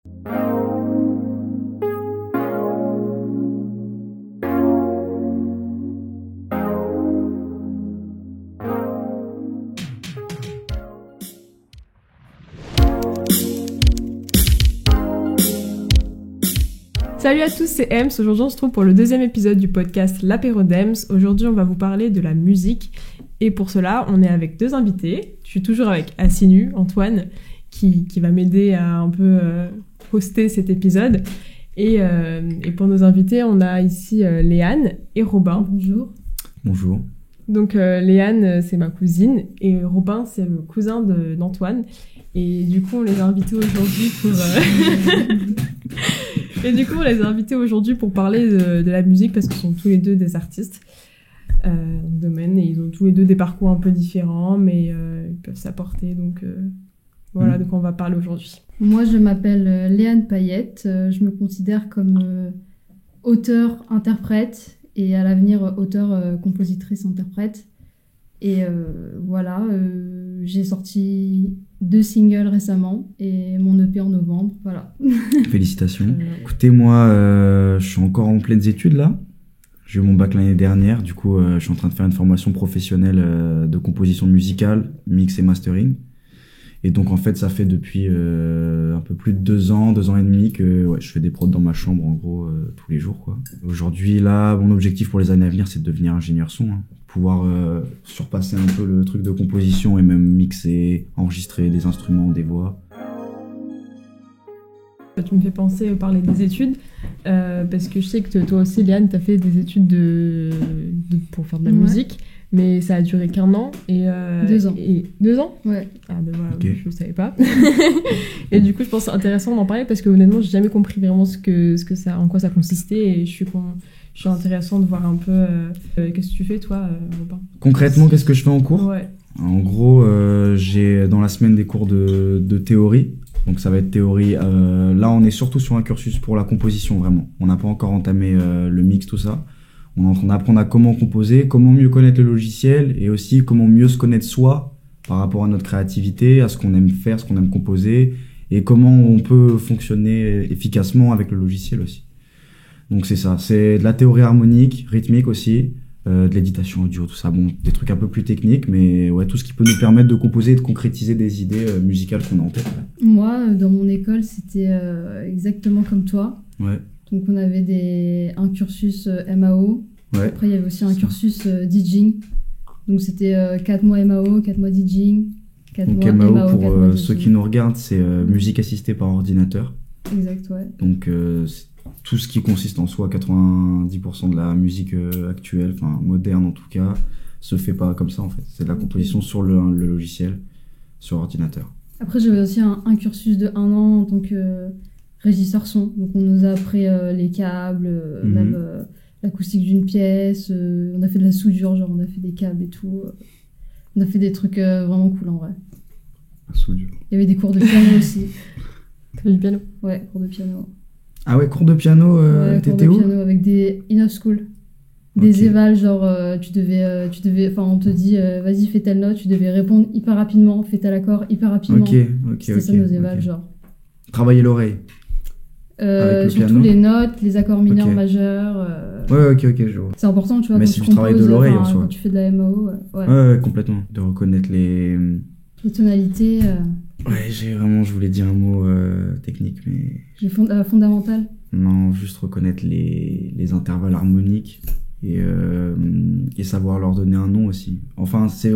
Salut à tous, c'est Ems. Aujourd'hui, on se trouve pour le deuxième épisode du podcast L'apéro d'Ems. Aujourd'hui, on va vous parler de la musique. Et pour cela, on est avec deux invités. Je suis toujours avec Assinu, Antoine, qui va m'aider à un peu hoster cet épisode. Et pour nos invités, on a ici Léane et Robin. Bonjour. Bonjour. Donc Léane, c'est ma cousine. Et Robin, c'est le cousin d'Antoine. Et du coup, on les a invités aujourd'hui pour... Et du coup, on les a invités aujourd'hui pour parler de la musique parce qu'ils sont tous les deux des artistes dans le domaine et ils ont tous les deux des parcours un peu différents, mais ils peuvent s'apporter. Donc voilà de quoi on va parler aujourd'hui. Moi, je m'appelle Léane Payette. Je me considère comme auteure-interprète et à l'avenir auteure-compositrice-interprète. Et voilà, j'ai sorti 2 singles récemment et mon EP en novembre, voilà. Félicitations. Écoutez, moi, je suis encore en pleines études là. J'ai eu mon bac l'année dernière, du coup, je suis en train de faire une formation professionnelle de composition musicale, mix et mastering. Et donc, en fait, ça fait depuis un peu plus de 2 ans et demi que je fais des prods dans ma chambre, en gros, tous les jours, quoi. Aujourd'hui, là, mon objectif pour les années à venir, c'est de devenir ingénieur son, hein. Pouvoir surpasser un peu le truc de composition et même mixer, enregistrer des instruments, des voix. Tu me fais penser à parler des études, parce que je sais que toi aussi, Léane, t'as fait des études pour faire de la musique, mais ça a duré qu'1 an. 2 ans. 2 ans ? Ouais. Ah ben voilà, Okay. je ne savais pas. Et du coup, je pense que c'est intéressant d'en parler, parce que honnêtement, j'ai jamais compris vraiment en quoi ça consistait, et je suis intéressant de voir un peu qu'est-ce que tu fais toi, Robin. Concrètement, qu'est-ce que je fais en cours ? Ouais. En gros, j'ai dans la semaine des cours de théorie. Donc ça va être théorie. Là, on est surtout sur un cursus pour la composition, vraiment. On n'a pas encore entamé le mix, tout ça. On est en train d'apprendre à comment composer, comment mieux connaître le logiciel et aussi comment mieux se connaître soi par rapport à notre créativité, à ce qu'on aime faire, ce qu'on aime composer et comment on peut fonctionner efficacement avec le logiciel aussi. Donc c'est ça, c'est de la théorie harmonique, rythmique aussi, de l'éditation audio, tout ça, bon, des trucs un peu plus techniques, mais ouais, tout ce qui peut nous permettre de composer et de concrétiser des idées musicales qu'on a en tête. Ouais. Moi, dans mon école, c'était exactement comme toi. Ouais. Donc on avait un cursus MAO, Ouais. après il y avait aussi un cursus DJing. Donc c'était 4 mois MAO, 4 mois DJing, 4 Donc mois MAO, MAO, pour 4 mois ceux DJing. qui nous regardent, c'est musique assistée par ordinateur. Exact, ouais. Donc c'est tout ce qui consiste en soi, 90% de la musique actuelle, enfin moderne en tout cas, se fait pas comme ça en fait. C'est de la composition sur le logiciel, sur ordinateur. Après j'avais aussi un cursus de 1 an en tant que régisseur son. Donc on nous a appris les câbles, même l'acoustique d'une pièce, on a fait de la soudure, genre on a fait des câbles et tout. On a fait des trucs vraiment cool en vrai. La soudure. Il y avait des cours de piano aussi. T'as fait du piano ? Ouais, cours de piano. Ah ouais, cours de piano, Ouais, cours t'étais de où ? piano avec des in-off school. Des Ok. évals, genre tu devais, enfin on te dit vas-y fais telle note, tu devais répondre hyper rapidement, fais tel accord hyper rapidement. Ok. C'était ça nos évals, genre. Travailler l'oreille. Avec le Surtout piano. les notes, les accords mineurs, Ok. majeurs. Ouais, ok, je vois. C'est important, tu vois, Mais quand c'est tu du travail de composes, l'oreille, en enfin, soi. quand tu fais de la MAO, ouais. Ouais, complètement. De reconnaître les... Les tonalités, Ouais, je voulais dire un mot technique, mais... les fondamentales. Non, juste reconnaître les intervalles harmoniques et savoir leur donner un nom aussi. Enfin, c'est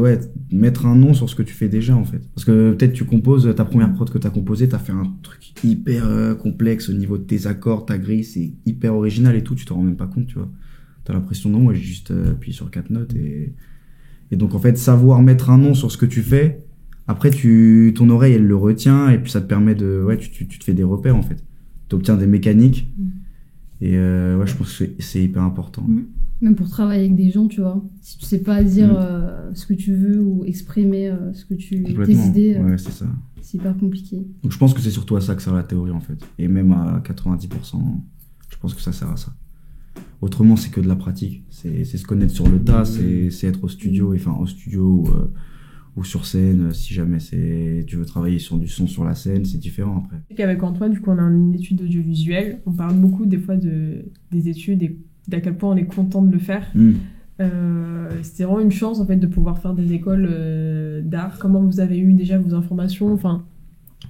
mettre un nom sur ce que tu fais déjà en fait. Parce que peut-être tu composes ta première prod que t'as composée, t'as fait un truc hyper complexe au niveau de tes accords, ta grille, c'est hyper original et tout, tu te rends même pas compte, tu vois. T'as l'impression non, moi j'ai juste appuyé sur 4 notes et donc en fait savoir mettre un nom sur ce que tu fais. Après, ton oreille, elle le retient, et puis ça te permet tu te fais des repères, en fait. T'obtiens des mécaniques, et je pense que c'est hyper important. Même pour travailler avec des gens, tu vois. Si tu sais pas dire ce que tu veux ou exprimer tes idées, ouais, c'est ça. C'est hyper compliqué. Donc je pense que c'est surtout à ça que sert la théorie, en fait. Et même à 90%, je pense que ça sert à ça. Autrement, c'est que de la pratique. C'est se connaître sur le tas, c'est être au studio, ou sur scène, si jamais tu veux travailler sur du son sur la scène, c'est différent après. Avec Antoine, du coup, on a une étude audiovisuelle. On parle beaucoup des fois des études et d'à quel point on est content de le faire. C'était vraiment une chance en fait de pouvoir faire des écoles d'art. Comment vous avez eu déjà vos informations, enfin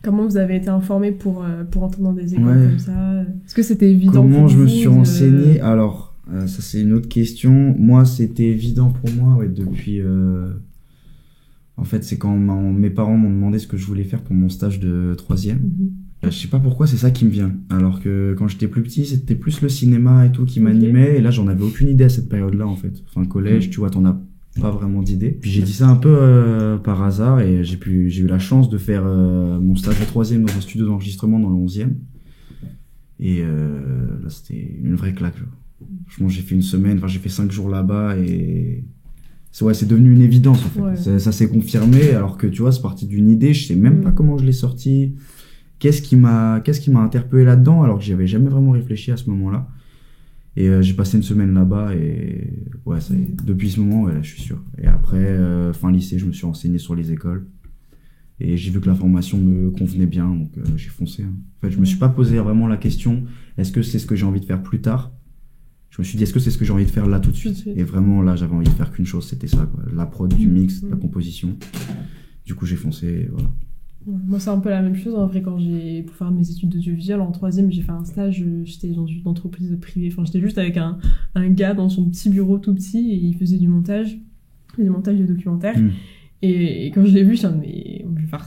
comment vous avez été informé pour entrer dans des écoles comme ça? Est-ce que c'était évident Comment pour je vous me suis renseigné? Alors ça c'est une autre question. Moi c'était évident pour moi depuis en fait c'est quand mes parents m'ont demandé ce que je voulais faire pour mon stage de 3e. Je sais pas pourquoi c'est ça qui me vient, alors que quand j'étais plus petit c'était plus le cinéma et tout qui m'animait, et là j'en avais aucune idée à cette période-là en fait. Enfin collège, tu vois, t'en as pas vraiment d'idée. Puis j'ai dit ça un peu par hasard, et j'ai eu la chance de faire mon stage de 3e dans un studio d'enregistrement dans le 11e. Et là c'était une vraie claque. Franchement j'ai fait une semaine, enfin j'ai fait 5 jours là-bas, et c'est devenu une évidence en fait. Ça s'est confirmé, alors que tu vois c'est parti d'une idée, je sais même pas comment je l'ai sorti. Qu'est-ce qui m'a interpellé là-dedans, alors que j'y avais jamais vraiment réfléchi à ce moment-là. Et j'ai passé une semaine là-bas, et depuis ce moment, je suis sûr. Et après, fin lycée, je me suis renseigné sur les écoles. Et j'ai vu que la formation me convenait bien, donc j'ai foncé. En fait, je me suis pas posé vraiment la question, est-ce que c'est ce que j'ai envie de faire plus tard? Je me suis dit, est-ce que c'est ce que j'ai envie de faire là tout de suite? Et vraiment, là, j'avais envie de faire qu'une chose, c'était ça, quoi. La prod, du mix, la composition. Du coup, j'ai foncé, et voilà. Moi, c'est un peu la même chose. En vrai, pour faire mes études d'audiovisuel, en 3e, j'ai fait un stage, j'étais dans une entreprise privée. Enfin, j'étais juste avec un gars dans son petit bureau tout petit, et il faisait du montage de documentaires. Et quand je l'ai vu, je me suis dit, mais je vais faire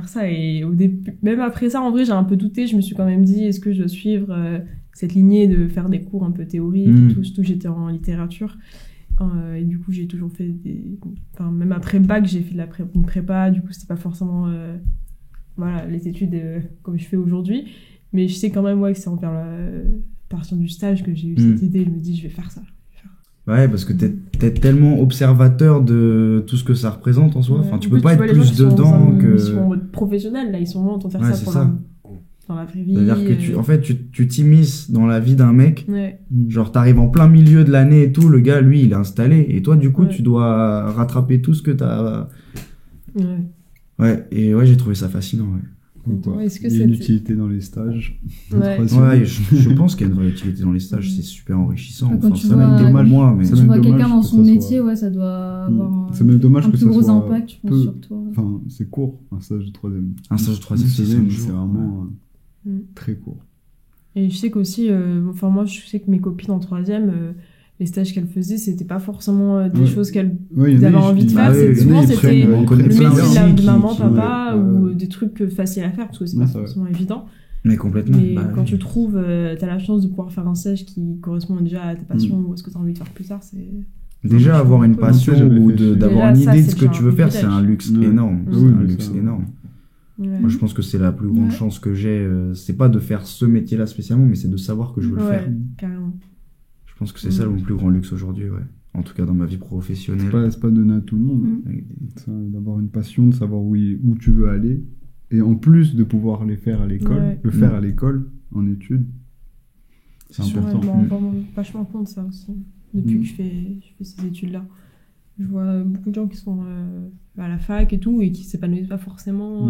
ça. Et au début, même après ça, en vrai, j'ai un peu douté. Je me suis quand même dit, est-ce que je dois suivre cette lignée de faire des cours un peu théoriques et tout, surtout que j'étais en littérature. Et du coup, j'ai toujours fait même après le bac, j'ai fait une prépa. Du coup, c'était pas forcément les études comme je fais aujourd'hui. Mais je sais quand même que c'est en partir du stage que j'ai eu cette idée. Je me dis, je vais faire ça. Ouais, parce que t'es tellement observateur de tout ce que ça représente en soi. Enfin, tu peux pas être plus dedans que... Ils sont en mode professionnel, là. Ils sont vraiment en train de faire ça dans la vraie vie. C'est-à-dire que tu t'immisces dans la vie d'un mec. Ouais. Genre, t'arrives en plein milieu de l'année et tout, le gars, lui, il est installé. Et toi, du coup, tu dois rattraper tout ce que t'as... Ouais, et j'ai trouvé ça fascinant, Est-ce que il y a une utilité dans les stages? Je pense qu'il y a une vraie utilité dans les stages, c'est super enrichissant. Quand tu vois quelqu'un dans son métier, ça doit avoir c'est même dommage un que plus ça gros soit impact, je pense, sur toi. Enfin, c'est court, un stage de 3e. Un stage de 3e, c'est vraiment très court. Et je sais qu'aussi, moi, je sais que mes copines en 3e, les stages qu'elles faisaient, c'était pas forcément des choses qu'elles avaient envie de faire. Souvent, c'était le métier de maman, papa, ou des trucs faciles à faire, parce que c'est pas forcément évident. Mais complètement. Mais quand tu trouves, t'as la chance de pouvoir faire un stage qui correspond déjà à ta passion ou à ce que t'as envie de faire plus tard, c'est... Déjà, avoir une passion ou d'avoir une idée de ce que tu veux faire, c'est un luxe énorme. C'est un luxe énorme. Moi, je pense que c'est la plus grande chance que j'ai. C'est pas de faire ce métier-là spécialement, mais c'est de savoir que je veux le faire. Carrément. Je pense que c'est ça le plus grand luxe aujourd'hui, en tout cas dans ma vie professionnelle. C'est pas donné à tout le monde. D'avoir une passion, de savoir où tu veux aller, et en plus de pouvoir le faire à l'école, en études, c'est important. Je me rends vachement compte de ça aussi, depuis que je fais ces études-là. Je vois beaucoup de gens qui sont à la fac et tout, et qui s'épanouissent pas forcément.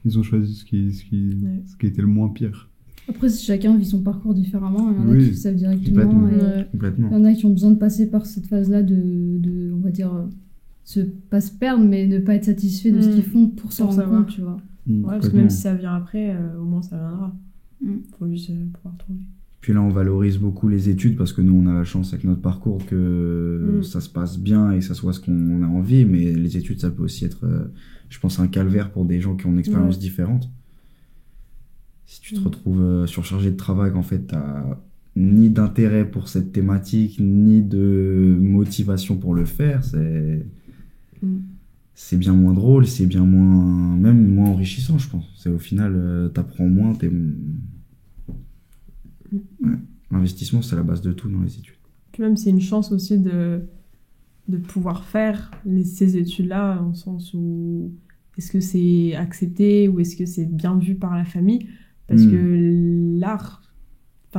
Ils ont choisi ce qui était le moins pire. Après, chacun vit son parcours différemment. Il y en a qui le savent directement. Complètement. Il y en a qui ont besoin de passer par cette phase-là de on va dire, pas se perdre, mais ne pas être satisfait de ce qu'ils font pour s'en rendre compte, tu vois. Parce que même si ça vient après, au moins ça viendra. Faut juste pouvoir trouver. Puis là, on valorise beaucoup les études parce que nous, on a la chance avec notre parcours que ça se passe bien et que ça soit ce qu'on a envie. Mais les études, ça peut aussi être, je pense, un calvaire pour des gens qui ont une expérience différente. Si tu te retrouves surchargé de travail, qu'en fait, t'as ni d'intérêt pour cette thématique, ni de motivation pour le faire, c'est bien moins drôle, c'est bien même moins enrichissant, je pense. C'est au final, t'apprends moins, L'investissement, c'est la base de tout dans les études. Puis même, c'est une chance aussi de pouvoir faire ces études-là, en sens où est-ce que c'est accepté ou est-ce que c'est bien vu par la famille? Parce que l'art,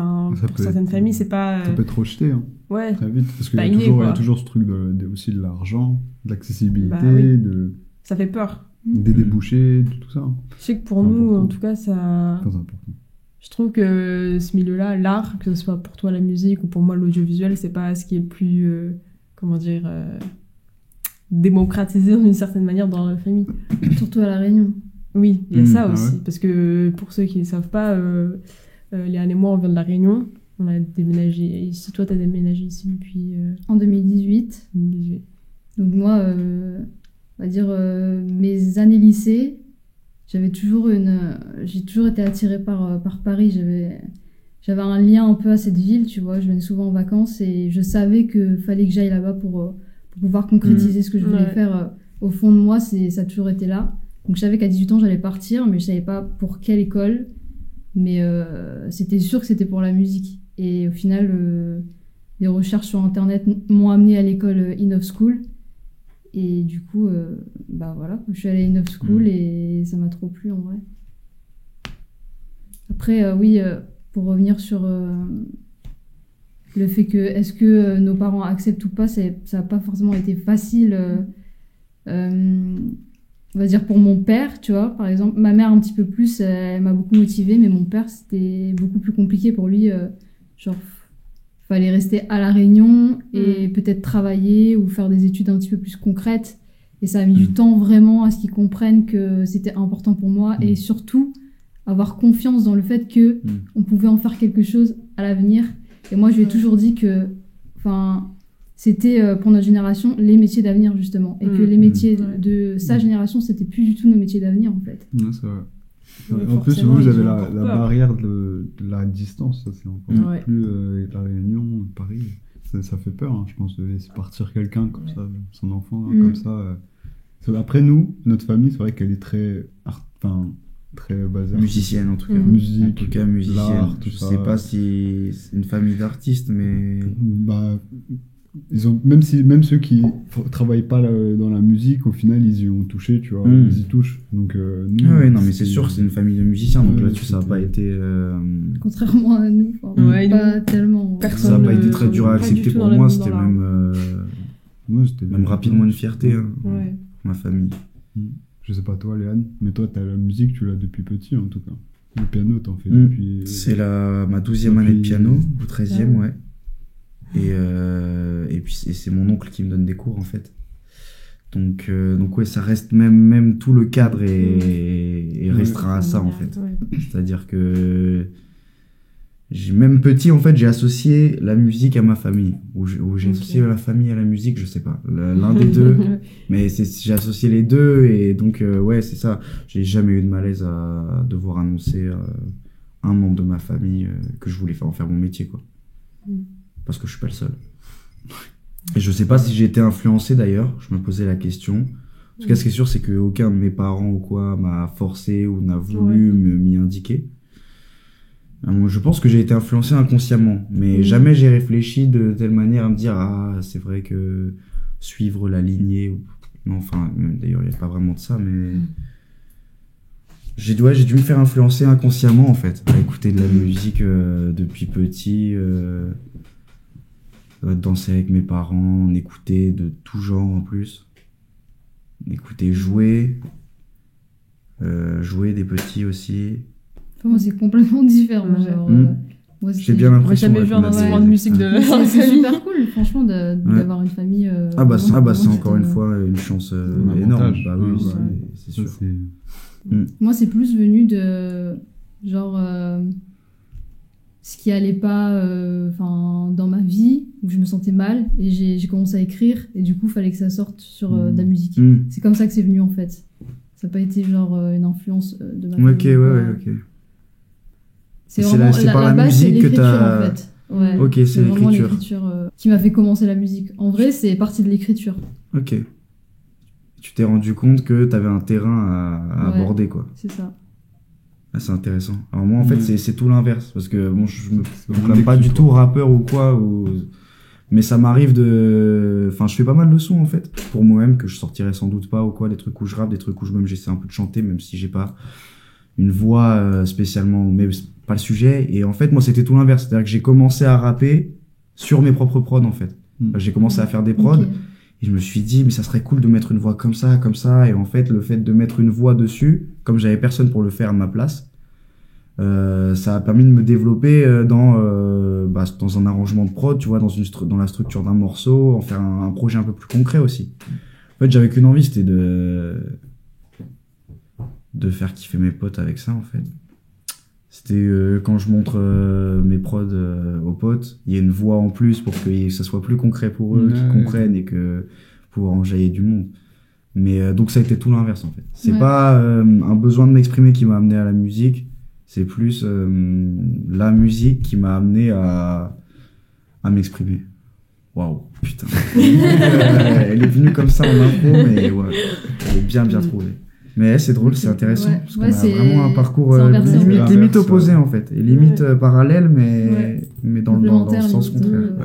pour certaines familles, c'est pas... Ça peut être rejeté, hein, ouais. très vite. Parce qu'il Pas y inné, a quoi. toujours ce truc aussi de l'argent, de l'accessibilité, Bah oui. de... Ça fait peur. des débouchés, de tout ça. Hein. Je sais que pour C'est nous, important. en tout cas, ça... Très important. Je trouve que ce milieu-là, l'art, que ce soit pour toi la musique ou pour moi l'audiovisuel, c'est pas ce qui est le plus, démocratisé d'une certaine manière dans la famille. Surtout à La Réunion. Oui, il y a ça ah aussi. ouais. Parce que pour ceux qui ne savent pas, Léane et moi, on vient de La Réunion. On a déménagé ici. Toi, tu as déménagé ici depuis En 2018. 2018. Donc moi, on va dire mes années lycée, j'ai toujours été attirée par Paris. J'avais un lien un peu à cette ville, tu vois. Je venais souvent en vacances et je savais que fallait que j'aille là-bas pour pouvoir concrétiser ce que je voulais faire. Au fond de moi, ça a toujours été là. Donc je savais qu'à 18 ans, j'allais partir, mais je savais pas pour quelle école. Mais c'était sûr que c'était pour la musique. Et au final, les recherches sur Internet m'ont amenée à l'école Innov School. Et du coup, voilà, je suis allée à Innov School et ça m'a trop plu en vrai. Après, oui, pour revenir sur le fait que est-ce que nos parents acceptent ou pas, ça n'a pas forcément été facile. On va dire pour mon père, tu vois, par exemple. Ma mère un petit peu plus, elle m'a beaucoup motivée, mais mon père, c'était beaucoup plus compliqué pour lui. Fallait rester à La Réunion et peut-être travailler ou faire des études un petit peu plus concrètes. Et ça a mis du temps vraiment à ce qu'ils comprennent que c'était important pour moi et surtout avoir confiance dans le fait que on pouvait en faire quelque chose à l'avenir. Et moi, je lui ai toujours dit que, c'était pour notre génération les métiers d'avenir justement et que les métiers de sa génération, c'était plus du tout nos métiers d'avenir en fait. Ouais, c'est vrai. Oui, En plus, forcément, vous ils avez ont la encore peur. barrière de la distance, ça c'est encore Ouais. plus La Réunion, Paris, ça fait peur, hein, je pense, de laisser partir quelqu'un comme ça, son enfant comme ça. Après nous, notre famille, c'est vrai qu'elle est très basée Musicienne en tout cas. musique, En tout cas musicienne. l'art, tout Je ça. sais pas si c'est une famille d'artistes, mais Ils ont, même ceux qui travaillent pas dans la musique, au final, ils y ont touché, tu vois, ils y touchent. Donc, nous, ah ouais, non, mais c'est sûr, c'est une famille de musiciens, donc Ouais, là-dessus, ça a c'était- pas été. Contrairement à nous, Ouais, pas tellement. personne Ça a pas ne- été très dur à pas du accepter tout pour dans la- moi, dans c'était la- même, c'était rapidement une fierté, hein, Ouais. pour ma famille. Je sais pas toi, Léane, mais toi, t'as la musique, tu l'as depuis petit, en tout cas. Le piano, t'en fais Mm. depuis... C'est ma 12e année de piano, ou 13e, Ah ouais. Et puis c'est mon oncle qui me donne des cours en fait. Donc ouais, ça reste même tout le cadre est restreint à ça en fait. Ouais. C'est-à-dire que même petit en fait, j'ai associé la musique à ma famille ou j'ai associé la famille à la musique, je sais pas, l'un des deux. Mais j'ai associé les deux et donc ouais, c'est ça. J'ai jamais eu de malaise à devoir annoncer à un membre de ma famille que je voulais en faire mon métier quoi. Parce que je suis pas le seul. Et je sais pas si j'ai été influencé d'ailleurs, je me posais la question. En tout cas, ce qui est sûr, c'est qu'aucun de mes parents ou quoi m'a forcé ou n'a voulu m'y indiquer. Je pense que j'ai été influencé inconsciemment, mais jamais j'ai réfléchi de telle manière à me dire ah c'est vrai que suivre la lignée ou non, enfin d'ailleurs il y a pas vraiment de ça, mais j'ai dû me faire influencer inconsciemment en fait, à écouter de la musique depuis petit. Danser avec mes parents, on écoutait de tout genre en plus. On écoutait jouer des petits aussi. Enfin, moi, c'est complètement différent. Ouais. Genre, moi, J'ai bien l'impression. J'ai jamais vu un qu'on avait- instrument de musique de C'est super cool, franchement, d'avoir une famille. Ah bah c'est vraiment, c'est moi, encore une c'était- fois une chance Un énorme. avantage. Bah oui, Ouais, c'est Ça, sûr. c'est... Moi, c'est plus venu de genre ce qui allait pas dans ma vie, où je me sentais mal, et j'ai commencé à écrire, et du coup, il fallait que ça sorte sur de la musique. C'est comme ça que c'est venu en fait. Ça n'a pas été genre une influence de ma Ok, famille. ok. C'est C'est vraiment par la base, c'est musique que l'écriture, t'as- en fait. Ouais, Ok, c'est vraiment l'écriture. l'écriture qui m'a fait commencer la musique. En vrai, c'est parti de l'écriture, Ok. Tu t'es rendu compte que t'avais un terrain à Ouais. aborder quoi. c'est ça. Ah, c'est intéressant. Alors moi en fait c'est tout l'inverse parce que bon je me C'est proclame pas du tout rappeur ou quoi mais ça m'arrive je fais pas mal de sons en fait pour moi-même que je sortirais sans doute pas ou quoi, des trucs où je rappe, des trucs où même j'essaie un peu de chanter même si j'ai pas une voix spécialement, mais pas le sujet. Et en fait, moi, c'était tout l'inverse. C'est-à-dire que j'ai commencé à rapper sur mes propres prods, en fait. J'ai commencé à faire des prods. Ok. Et je me suis dit, mais ça serait cool de mettre une voix comme ça. Et en fait, le fait de mettre une voix dessus, comme j'avais personne pour le faire à ma place, ça a permis de me développer dans un arrangement de prod, tu vois, dans la structure d'un morceau, en faire un projet un peu plus concret aussi. En fait, j'avais qu'une envie, c'était de faire kiffer mes potes avec ça, en fait. C'était quand je montre mes prods aux potes, il y a une voix en plus pour que ça soit plus concret pour eux, qu'ils comprennent et que pour enjailler du monde. Mais donc ça a été tout l'inverse, en fait. C'est pas un besoin de m'exprimer qui m'a amené à la musique, c'est plus la musique qui m'a amené à m'exprimer. Waouh, putain. Elle est venue comme ça en impro, mais ouais, elle est bien trouvée. Mais c'est drôle, c'est intéressant, parce qu'on a vraiment un parcours limite opposé, en fait. Et limite parallèle, mais dans le sens contraire. Ouais.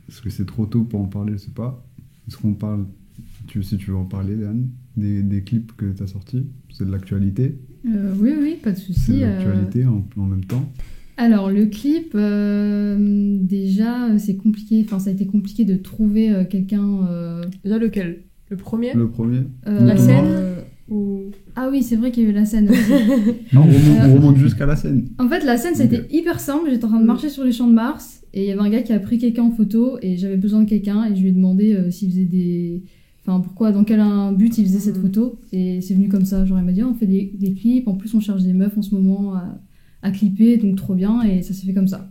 Est-ce que c'est trop tôt pour en parler, je sais pas. Est-ce qu'on parle, si tu veux en parler, Léane, des clips que tu as sortis? C'est de l'actualité? Oui, pas de souci. C'est de l'actualité en même temps. Alors, le clip, déjà, c'est compliqué. Enfin, ça a été compliqué de trouver quelqu'un... Déjà, lequel? Le premier? Le premier. La scène ou... Ah oui, c'est vrai qu'il y a eu la scène aussi. Non, on remonte jusqu'à la scène. En fait, la scène, c'était hyper simple. J'étais en train de marcher sur les champs de Mars et il y avait un gars qui a pris quelqu'un en photo et j'avais besoin de quelqu'un et je lui ai demandé s'il faisait des... Enfin, pourquoi, dans quel but il faisait cette photo. Et c'est venu comme ça. Genre, il m'a dit, on fait des clips. En plus, on cherche des meufs en ce moment à clipper, donc trop bien. Et ça s'est fait comme ça.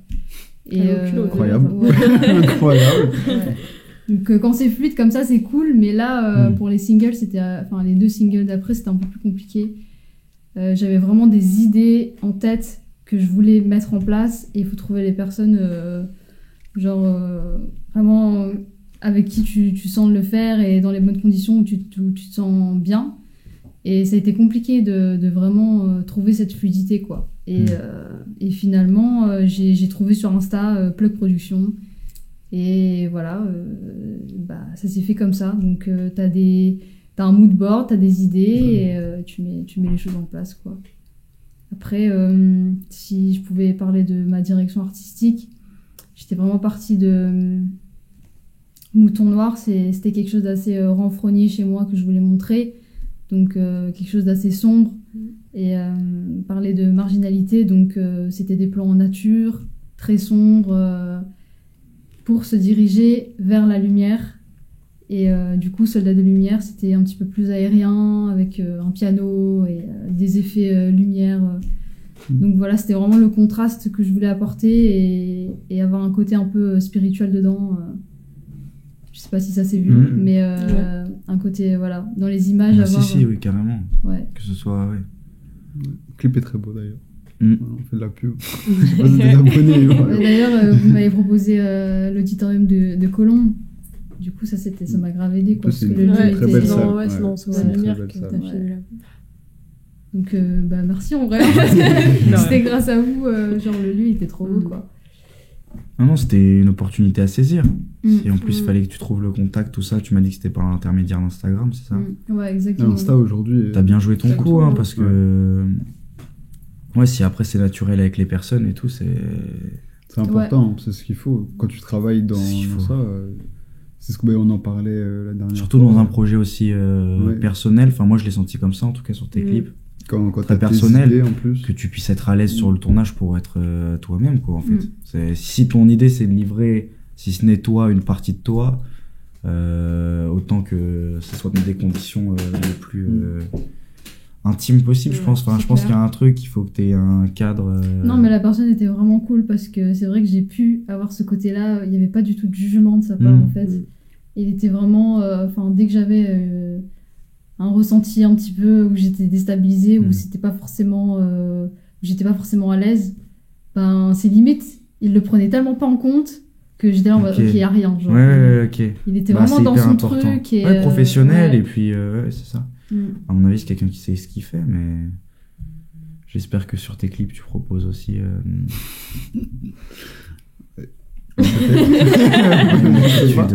Et, incroyable. Ouais. Incroyable. Ouais. Donc quand c'est fluide comme ça, c'est cool, mais là, pour les singles, les 2 singles d'après, c'était un peu plus compliqué. J'avais vraiment des idées en tête que je voulais mettre en place, et il faut trouver les personnes, vraiment avec qui tu sens de le faire, et dans les bonnes conditions où tu te sens bien. Et ça a été compliqué de vraiment trouver cette fluidité, quoi. Et finalement, j'ai trouvé sur Insta Plug Production. Et voilà, ça s'est fait comme ça. Donc t'as un mood board, t'as des idées et tu mets les choses en place, quoi. Après, si je pouvais parler de ma direction artistique, j'étais vraiment partie de Mouton Noir. C'était quelque chose d'assez renfrogné chez moi que je voulais montrer. Donc quelque chose d'assez sombre et parler de marginalité. Donc c'était des plans en nature, très sombres, pour se diriger vers la lumière. Et du coup, Soldat de lumière, c'était un petit peu plus aérien, avec un piano et des effets lumière. Donc voilà, c'était vraiment le contraste que je voulais apporter et avoir un côté un peu spirituel dedans. Je sais pas si ça s'est vu, mais un côté, voilà, dans les images, avoir... Si, oui, carrément. Ouais. Que ce soit, ouais. Le clip est très beau, d'ailleurs. On fait de la pub. Je sais pas si t'es abonné. Voilà. D'ailleurs, vous m'avez proposé l'auditorium de Colombe. Du coup, ça m'a grave aidé, quoi. C'est parce que une le lieu très était... belle salle. Ouais, c'est dans C'est la une très lumière belle que salle. t'as filmé là. Donc, merci en vrai. Parce que c'était grâce à vous, le lieu était trop beau, quoi. Non, c'était une opportunité à saisir. Et en plus, il Mm. fallait que tu trouves le contact, tout ça. Tu m'as dit que c'était par l'intermédiaire d'Instagram, c'est ça? Ouais, exactement. Insta aujourd'hui. T'as bien joué ton coup, Exactement. parce que... Ouais, si après c'est naturel avec les personnes et tout, c'est important, c'est ce qu'il faut. Quand tu travailles dans C'est ce qu'il faut. ça, c'est ce qu'on en parlait la dernière surtout fois. dans un projet aussi personnel. Enfin, moi, je l'ai senti comme ça, en tout cas, sur tes clips. Quand très t'as tes personnel, idées, en plus. Que tu puisses être à l'aise sur le tournage pour être toi-même, quoi, en fait. Si ton idée, c'est de livrer, si ce n'est toi, une partie de toi, autant que ce soit dans des conditions les plus intimes possibles, je pense. Enfin, je pense qu'il y a un truc, il faut que tu aies un cadre... Non, mais la personne était vraiment cool, parce que c'est vrai que j'ai pu avoir ce côté-là. Il n'y avait pas du tout de jugement de sa part, en fait. Il était vraiment... dès que j'avais... un ressenti un petit peu où j'étais déstabilisée, où j'étais pas forcément à l'aise, c'est limite, il le prenait tellement pas en compte que j'étais là en mode ok, y a rien, genre. Ok. Il était vraiment dans son truc et professionnel, et puis c'est ça. Mm. À mon avis, c'est quelqu'un qui sait ce qu'il fait, mais j'espère que sur tes clips tu proposes aussi Je sais pas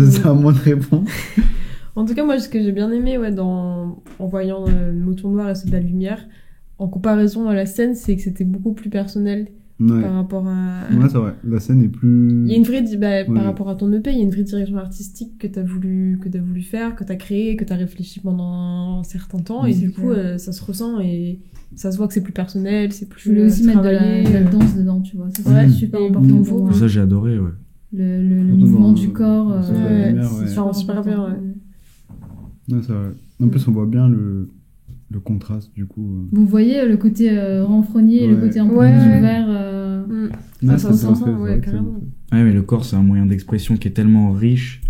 si c'est à moi de répondre. En tout cas, moi, ce que j'ai bien aimé en voyant Mouton Noir et ceux de la lumière, en comparaison à la scène, c'est que c'était beaucoup plus personnel Ouais. par rapport à... Ouais, c'est vrai. La scène est plus. Il y a une vraie, par Ouais. rapport à ton EP, il y a une vraie direction artistique que t'as voulu faire, que t'as créé, que t'as réfléchi pendant un certain temps, et C'est du coup, clair. ça se ressent et ça se voit que c'est plus personnel, c'est plus Je voulais aussi mettre de travaillé. la danse dedans, tu vois. Ça, c'est Ouais. super Et important nouveau, pour moi. Ça, j'ai adoré, ouais. Le Surtout mouvement dans- du corps, dans la lumière, c'est ouais. Ça rend super bien, ouais. Ouais, c'est vrai. En plus, on voit bien le contraste, du coup. Vous voyez le côté renfrogné, le Ouais. côté un peu Ouais. plus vert. Ça Ouais, se c'est ressent, bien fait, c'est ouais, vrai que c'est carrément. bien fait. Ouais, mais le corps, c'est un moyen d'expression qui est tellement riche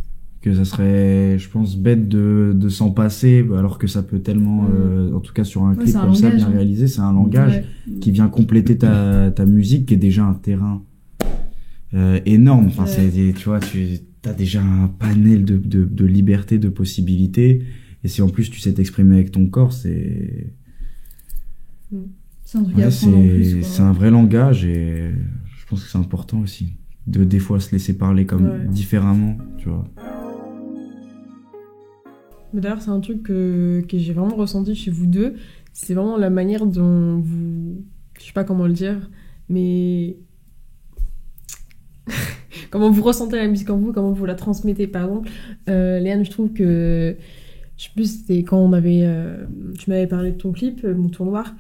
que ça serait, je pense, bête de s'en passer, alors que ça peut tellement, en tout cas sur un Ouais, clip c'est un comme ça, langage, bien hein. réalisé, c'est un langage Ouais. qui vient compléter ta musique, qui est déjà un terrain énorme. Enfin, Ouais. tu vois, tu as déjà un panel de liberté, de possibilités. Et si en plus tu sais t'exprimer avec ton corps, c'est C'est un truc à ouais, apprendre en plus. quoi. c'est un vrai langage et je pense que c'est important aussi de des fois se laisser parler comme Ouais. différemment, tu vois. Mais d'ailleurs, c'est un truc que j'ai vraiment ressenti chez vous deux. C'est vraiment la manière dont vous... Je sais pas comment le dire, mais... comment vous ressentez la musique en vous, comment vous la transmettez. Par exemple, Léane, je trouve que... Je sais plus, c'était quand on avait... tu m'avais parlé de ton clip, Mouton Noir.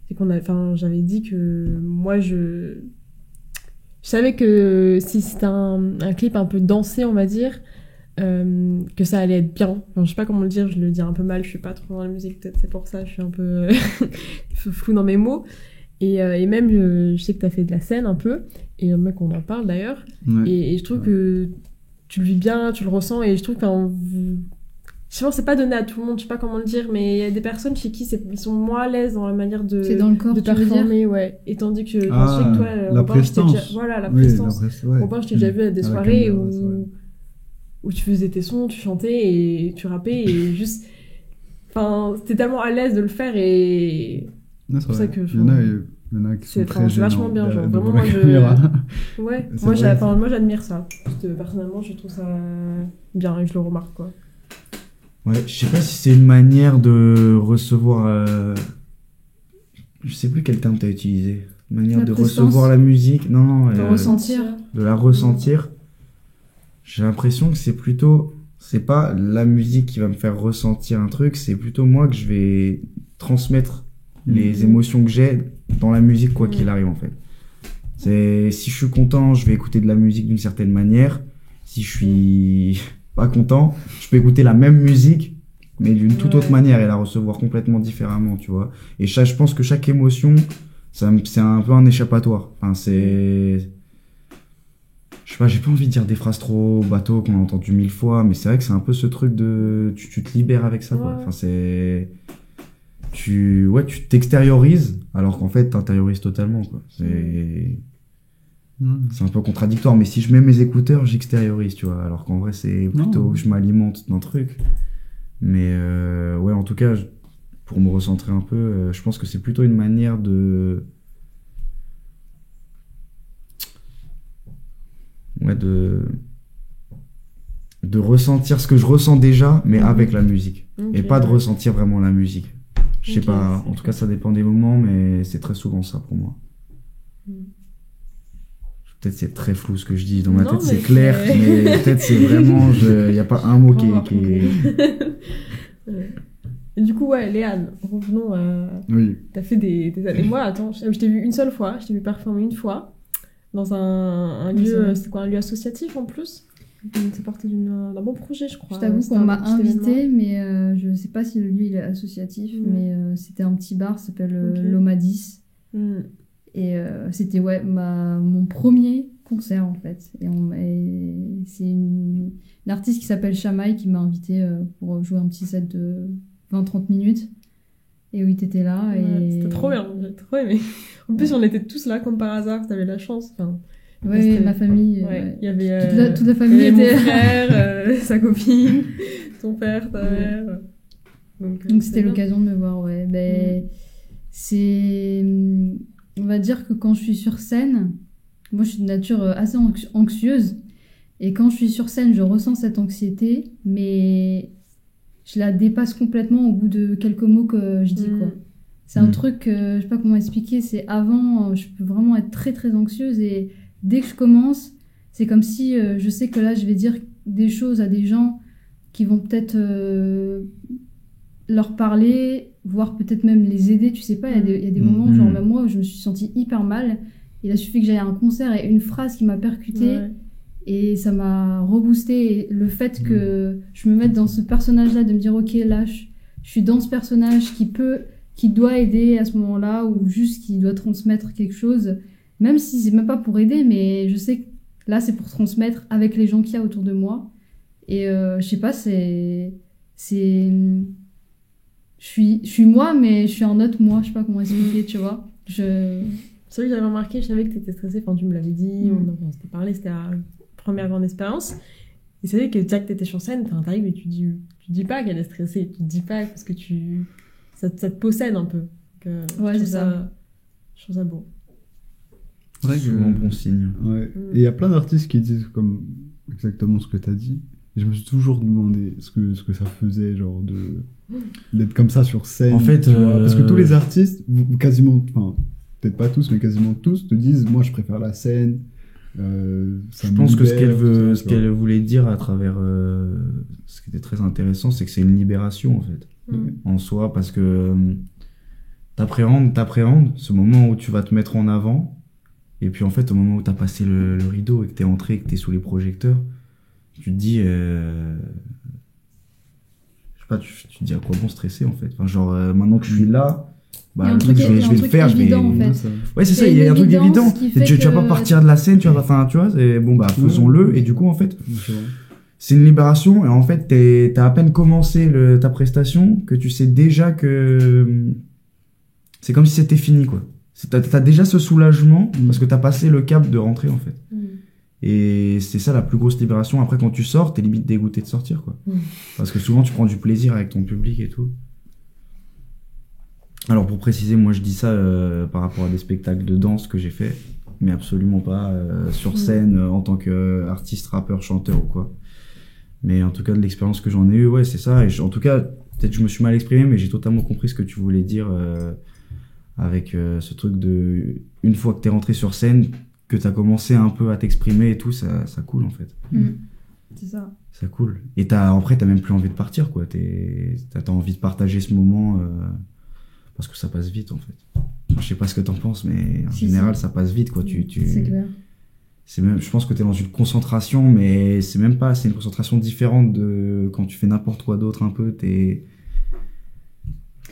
C'est qu'on a... Enfin, j'avais dit que moi, je savais que si c'était un clip un peu dansé, on va dire... que ça allait être bien. Enfin, je sais pas comment le dire, je le dis un peu mal, je suis pas trop dans la musique, peut-être c'est pour ça, je suis un peu flou dans mes mots. Et même, je sais que t'as fait de la scène un peu, et j'aimerais qu'on en parle d'ailleurs. Ouais. Et je trouve que tu le vis bien, tu le ressens, et je trouve que je pense que c'est pas donné à tout le monde, je sais pas comment le dire, mais il y a des personnes chez qui ils sont moins à l'aise dans la manière C'est dans le corps, de tu veux dire. performer, ouais. Et tandis que, Ah, je sais que toi, la Robin, je t'ai déjà... prestance. Voilà, la Oui, prestance. ouais. Robin, je t'ai déjà vu à des À la soirées caméra, c'est vrai. où tu faisais tes sons, tu chantais et tu rappais et juste... Enfin, t'es tellement à l'aise de le faire et... Ouais, c'est pour vrai. ça que il y en a qui sont très c'est vachement gênants bien, genre devant vraiment la moi je... caméra. Ouais, C'est moi, vrai. moi j'admire ça. Juste, personnellement, je trouve ça bien et je le remarque, quoi. Ouais, je sais pas si c'est une manière de recevoir je sais plus quel terme t'as utilisé. Une manière La de prestance. recevoir la musique. Non, De ressentir. de la ressentir. J'ai l'impression que c'est plutôt, c'est pas la musique qui va me faire ressentir un truc, c'est plutôt moi que je vais transmettre les émotions que j'ai dans la musique quoi qu'il arrive en fait. C'est si je suis content, je vais écouter de la musique d'une certaine manière. Si je suis pas content, je peux écouter la même musique mais d'une toute autre manière et la recevoir complètement différemment, tu vois. Et je pense que chaque émotion, c'est un peu un échappatoire. Enfin, c'est... Je sais pas, j'ai pas envie de dire des phrases trop bateaux qu'on a entendues 1000 fois, mais c'est vrai que c'est un peu ce truc de... Tu te libères avec ça, quoi. Ouais. Enfin, c'est... tu t'extériorises, alors qu'en fait, t'intériorises totalement, quoi. C'est un peu contradictoire, mais si je mets mes écouteurs, j'extériorise, tu vois. Alors qu'en vrai, c'est plutôt... Je m'alimente d'un truc. Mais ouais, en tout cas, pour me recentrer un peu, je pense que c'est plutôt une manière de... Ouais, de ressentir ce que je ressens déjà, mais avec la musique. Ok, Et pas de ouais. ressentir vraiment la musique. Je sais Ok, pas, c'est en tout cas, ça dépend des moments, mais c'est très souvent ça pour moi. Mm. Peut-être c'est très flou ce que je dis, dans ma Non, tête c'est mais clair, c'est- mais peut-être c'est vraiment... Il n'y a pas un mot qui est... Ouais. Et du coup, ouais, Léane, revenons à... Oui. T'as fait des années. Moi, attends, je t'ai vu une seule fois, je t'ai vu performer une fois, dans un Oui, c'est lieu, vrai. c'était quoi, un lieu associatif en plus? C'est parti d'un bon projet, je crois. Je t'avoue C'était qu'on un m'a petit événement. invité, mais je sais pas si le lieu il est associatif, mais c'était un petit bar, ça s'appelle Ok. l'Omadis. Mm. Et c'était ouais, mon premier concert en fait. Et c'est une artiste qui s'appelle Chamaï qui m'a invité pour jouer un petit set de 20-30 minutes. Et oui, t'étais là. Ouais, Et... c'était trop bien, j'ai trop aimé. En plus, on était tous là comme par hasard, t'avais la chance. Enfin, Ouais, c'était- ma famille. ouais, il y avait Toute la famille il y avait était mon frère, sa copine, ton père, ta Ouais. mère. Donc c'était bien. l'occasion de me voir, ouais. Ben, c'est... On va dire que quand je suis sur scène, moi je suis de nature assez anxieuse. Et quand je suis sur scène, je ressens cette anxiété, mais je la dépasse complètement au bout de quelques mots que je dis, quoi. C'est un truc, je sais pas comment expliquer, c'est avant, je peux vraiment être très très anxieuse et dès que je commence, c'est comme si je sais que là je vais dire des choses à des gens qui vont peut-être leur parler, voire peut-être même les aider, tu sais pas, il y a des moments, genre même moi, où je me suis sentie hyper mal, il a suffi que j'aille à un concert et une phrase qui m'a percutée, et ça m'a reboosté, et le fait que je me mette dans ce personnage-là, de me dire ok, là je suis dans ce personnage qui doit aider à ce moment-là, ou juste qui doit transmettre quelque chose, même si c'est même pas pour aider, mais je sais que là c'est pour transmettre avec les gens qu'il y a autour de moi. Et je sais pas, je suis moi, mais je suis un autre moi, je sais pas comment expliquer, tu vois. C'est vrai que j'avais remarqué, je savais que t'étais stressée, enfin tu me l'avais dit, on s'était parlé, c'était la première grande expérience. Et c'est vrai que dès que t'étais sur scène, t'arrives et tu dis pas qu'elle est stressée, tu te dis pas parce que ça te possède un peu. Ouais, c'est ça. Je trouve ça beau. C'est souvent bon signe. Ouais. Et il y a plein d'artistes qui disent comme exactement ce que t'as dit. Et je me suis toujours demandé ce que ça faisait, genre d'être comme ça sur scène. En fait, parce que tous les artistes, quasiment, enfin, peut-être pas tous, mais quasiment tous, te disent, moi je préfère la scène. Je pense que ce qu'elle voulait dire à travers ce qui était très intéressant, c'est que c'est une libération en fait, en soi, parce que t'appréhendes ce moment où tu vas te mettre en avant, et puis en fait au moment où t'as passé le rideau et que t'es entré et que t'es sous les projecteurs, tu te dis je sais pas, tu te dis à quoi bon stresser en fait, enfin, genre maintenant que je suis là, bah, je vais le faire, évident, en fait. Ouais, c'est ça, il y a un truc évident. Tu vas pas partir de la scène, tu vois, c'est bon, bah, faisons-le. Et du coup, en fait, c'est une libération. Et en fait, t'as à peine commencé ta prestation que tu sais déjà que c'est comme si c'était fini, quoi. T'as déjà ce soulagement parce que t'as passé le cap de rentrer, en fait. Et c'est ça la plus grosse libération. Après, quand tu sors, t'es limite dégoûté de sortir, quoi. Parce que souvent, tu prends du plaisir avec ton public et tout. Alors pour préciser, moi je dis ça par rapport à des spectacles de danse que j'ai fait, mais absolument pas sur scène en tant qu'artiste, rappeur, chanteur ou quoi. Mais en tout cas de l'expérience que j'en ai eue, ouais c'est ça. Et en tout cas, peut-être que je me suis mal exprimé, mais j'ai totalement compris ce que tu voulais dire avec ce truc de une fois que t'es rentré sur scène, que t'as commencé un peu à t'exprimer et tout, ça coule en fait. C'est ça. Ça coule. Et après t'as même plus envie de partir quoi. T'as envie de partager ce moment. Parce que ça passe vite en fait. Je sais pas ce que t'en penses, mais en général ça passe vite quoi. C'est clair. Je pense que t'es dans une concentration, mais c'est même pas, c'est une concentration différente de quand tu fais n'importe quoi d'autre un peu. T'es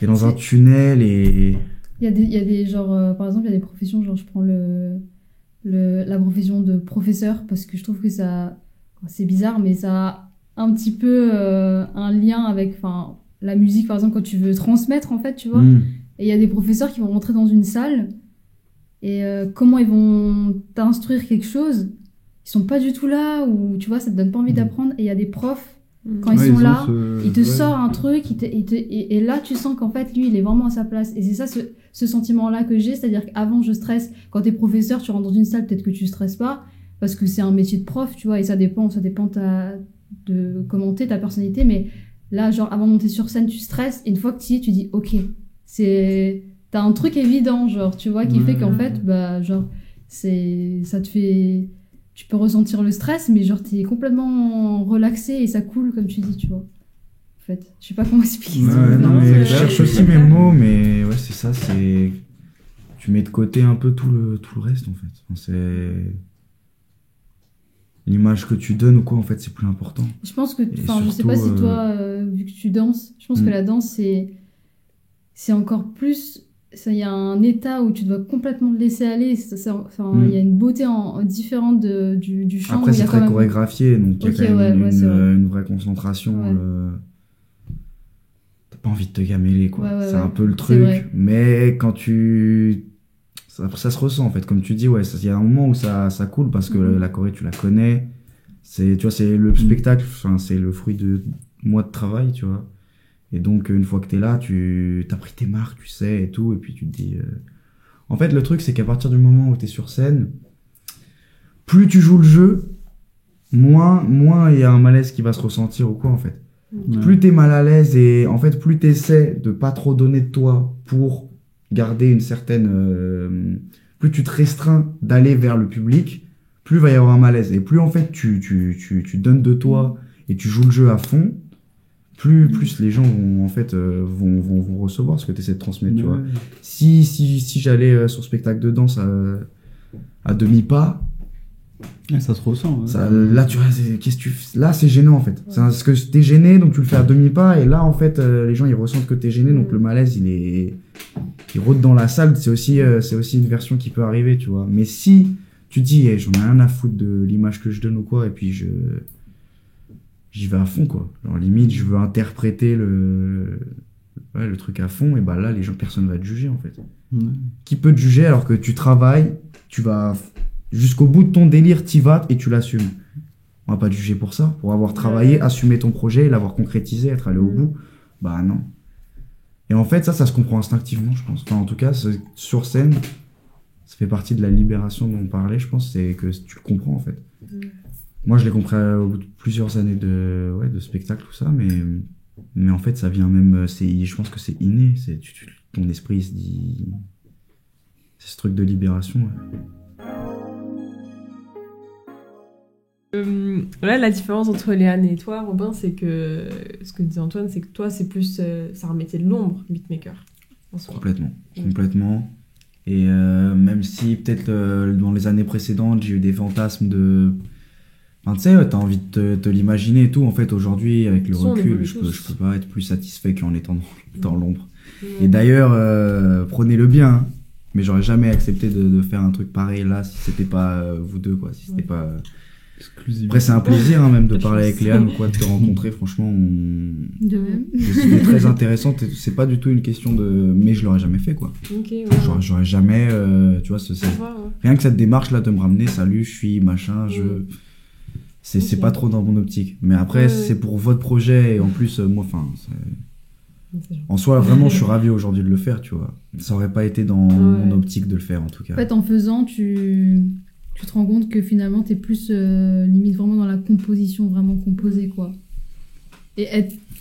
dans un tunnel et. Il y a des genre, par exemple, il y a des professions, genre je prends la profession de professeur parce que je trouve que c'est bizarre, mais ça a un petit peu un lien avec, enfin, la musique par exemple quand tu veux transmettre en fait, tu vois. Et il y a des professeurs qui vont rentrer dans une salle et comment ils vont t'instruire quelque chose, ils sont pas du tout là, ou tu vois ça te donne pas envie d'apprendre. Et il y a des profs quand ils sont là, ils te sortent un truc, et là tu sens qu'en fait lui il est vraiment à sa place. Et c'est ça ce sentiment là que j'ai, c'est-à-dire qu'avant je stresse, quand t'es professeur tu rentres dans une salle, peut-être que tu stresses pas parce que c'est un métier de prof, tu vois, et ça dépend de comment t'es, ta personnalité, mais là, genre, avant de monter sur scène, tu stresses, et une fois que tu y es, tu dis, ok, t'as un truc évident, genre, tu vois, qui fait qu'en fait, bah, genre, ça te fait, tu peux ressentir le stress, mais genre, t'es complètement relaxé et ça coule, comme tu dis, tu vois. En fait, je sais pas comment expliquer ça. Non, mais je cherche aussi mes mots, mais ouais, c'est ça, tu mets de côté un peu tout le reste, en fait. Enfin, c'est l'image que tu donnes ou quoi, en fait, c'est plus important. Je pense que, enfin, je sais pas si toi, vu que tu danses, je pense que la danse, c'est encore plus, il y a un état où tu dois complètement te laisser aller, il y a une beauté différente du chant. Après, c'est très chorégraphié, donc il y a quand même une vraie concentration. T'as pas envie de te gameler, quoi. C'est un peu le truc, mais quand ça se ressent en fait, comme tu dis, ouais, il y a un moment où ça coule parce que la choré tu la connais, tu vois, c'est le spectacle, enfin, c'est le fruit de mois de travail, tu vois, et donc une fois que t'es là, t'as pris tes marques, tu sais, et tout, et puis tu te dis, en fait le truc c'est qu'à partir du moment où t'es sur scène, plus tu joues le jeu, moins il y a un malaise qui va se ressentir ou quoi en fait. Ouais. Plus t'es mal à l'aise et en fait plus t'essaies de pas trop donner de toi pour garder une certaine plus tu te restreins d'aller vers le public, plus il va y avoir un malaise et plus en fait tu donnes de toi et tu joues le jeu à fond, plus les gens vont en fait vont recevoir ce que tu essaies de transmettre, tu vois. Si j'allais sur spectacle de danse à demi-pas, Ouais, ça se ressent. Ouais. ça, là, tu vois, là, c'est gênant, en fait. C'est parce que t'es gêné, donc tu le fais à demi-pas, et là, en fait, les gens, ils ressentent que t'es gêné, donc le malaise, il rôde dans la salle. C'est aussi une version qui peut arriver, tu vois. Mais si tu te dis, hey, j'en ai rien à foutre de l'image que je donne ou quoi, et puis j'y vais à fond, quoi. Genre, limite, je veux interpréter le truc à fond, et bah là, personne va te juger, en fait. Ouais. Qui peut te juger alors que tu travailles, tu vas jusqu'au bout de ton délire, t'y vas et tu l'assumes. On va pas te juger pour ça, pour avoir travaillé, assumer ton projet, l'avoir concrétisé, être allé au bout. Bah non. Et en fait, ça se comprend instinctivement, je pense. Enfin, en tout cas, sur scène, ça fait partie de la libération dont on parlait, je pense, c'est que tu le comprends, en fait. Moi, je l'ai compris au bout de plusieurs années de spectacle, tout ça, mais en fait, ça vient même, je pense que c'est inné, ton esprit, il se dit, c'est ce truc de libération, ouais. Là, la différence entre Léane et toi, Robin, c'est que ce que disait Antoine, c'est que toi, c'est plus c'est un métier de l'ombre, beatmaker. En soi. Complètement. Et même si peut-être dans les années précédentes, j'ai eu des fantasmes de... Enfin, tu sais, t'as envie de te l'imaginer et tout. En fait, aujourd'hui, avec le recul, je peux pas être plus satisfait qu'en étant dans l'ombre. Et d'ailleurs, prenez-le bien, hein, mais j'aurais jamais accepté de faire un truc pareil là si c'était pas vous deux, quoi. Si c'était pas... Après, c'est un plaisir hein, même de parler avec Léane ou quoi, de te rencontrer. Franchement, De même. c'est très intéressant. C'est pas du tout une question de. Mais je l'aurais jamais fait, quoi. Okay, ouais. J'aurais jamais. Tu vois, rien que cette démarche là de me ramener, salut, je suis machin, c'est pas trop dans mon optique. Mais après, c'est pour votre projet et en plus, moi, enfin. En soi, vraiment, je suis ravi aujourd'hui de le faire, tu vois. Ça aurait pas été dans mon optique de le faire, en tout cas. En fait, en faisant, tu te rends compte que finalement, t'es plus limite vraiment dans la composition, vraiment composée, quoi. Et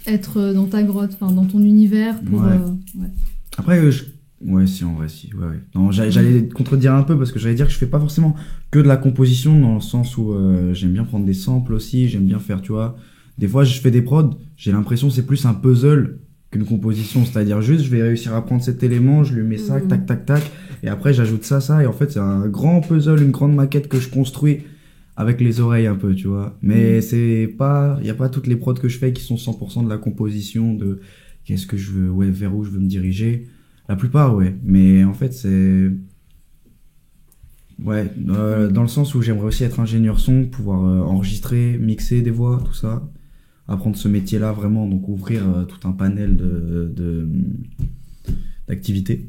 être dans ta grotte, enfin, dans ton univers pour... Ouais. Après, si, en vrai, si. Ouais. Non, j'allais te contredire un peu parce que j'allais dire que je fais pas forcément que de la composition dans le sens où j'aime bien prendre des samples aussi, j'aime bien faire, tu vois. Des fois, je fais des prods, j'ai l'impression que c'est plus un puzzle qu'une composition, c'est-à-dire juste je vais réussir à prendre cet élément, je lui mets ça, tac tac tac, et après j'ajoute ça, et en fait c'est un grand puzzle, une grande maquette que je construis avec les oreilles un peu, tu vois. Mais c'est pas, y a pas toutes les prods que je fais qui sont 100% de la composition, de qu'est-ce que je veux, vers où je veux me diriger. La plupart, mais en fait c'est... dans le sens où j'aimerais aussi être ingénieur son, pouvoir enregistrer, mixer des voix, tout ça. Apprendre ce métier-là vraiment, donc ouvrir tout un panel d'activités.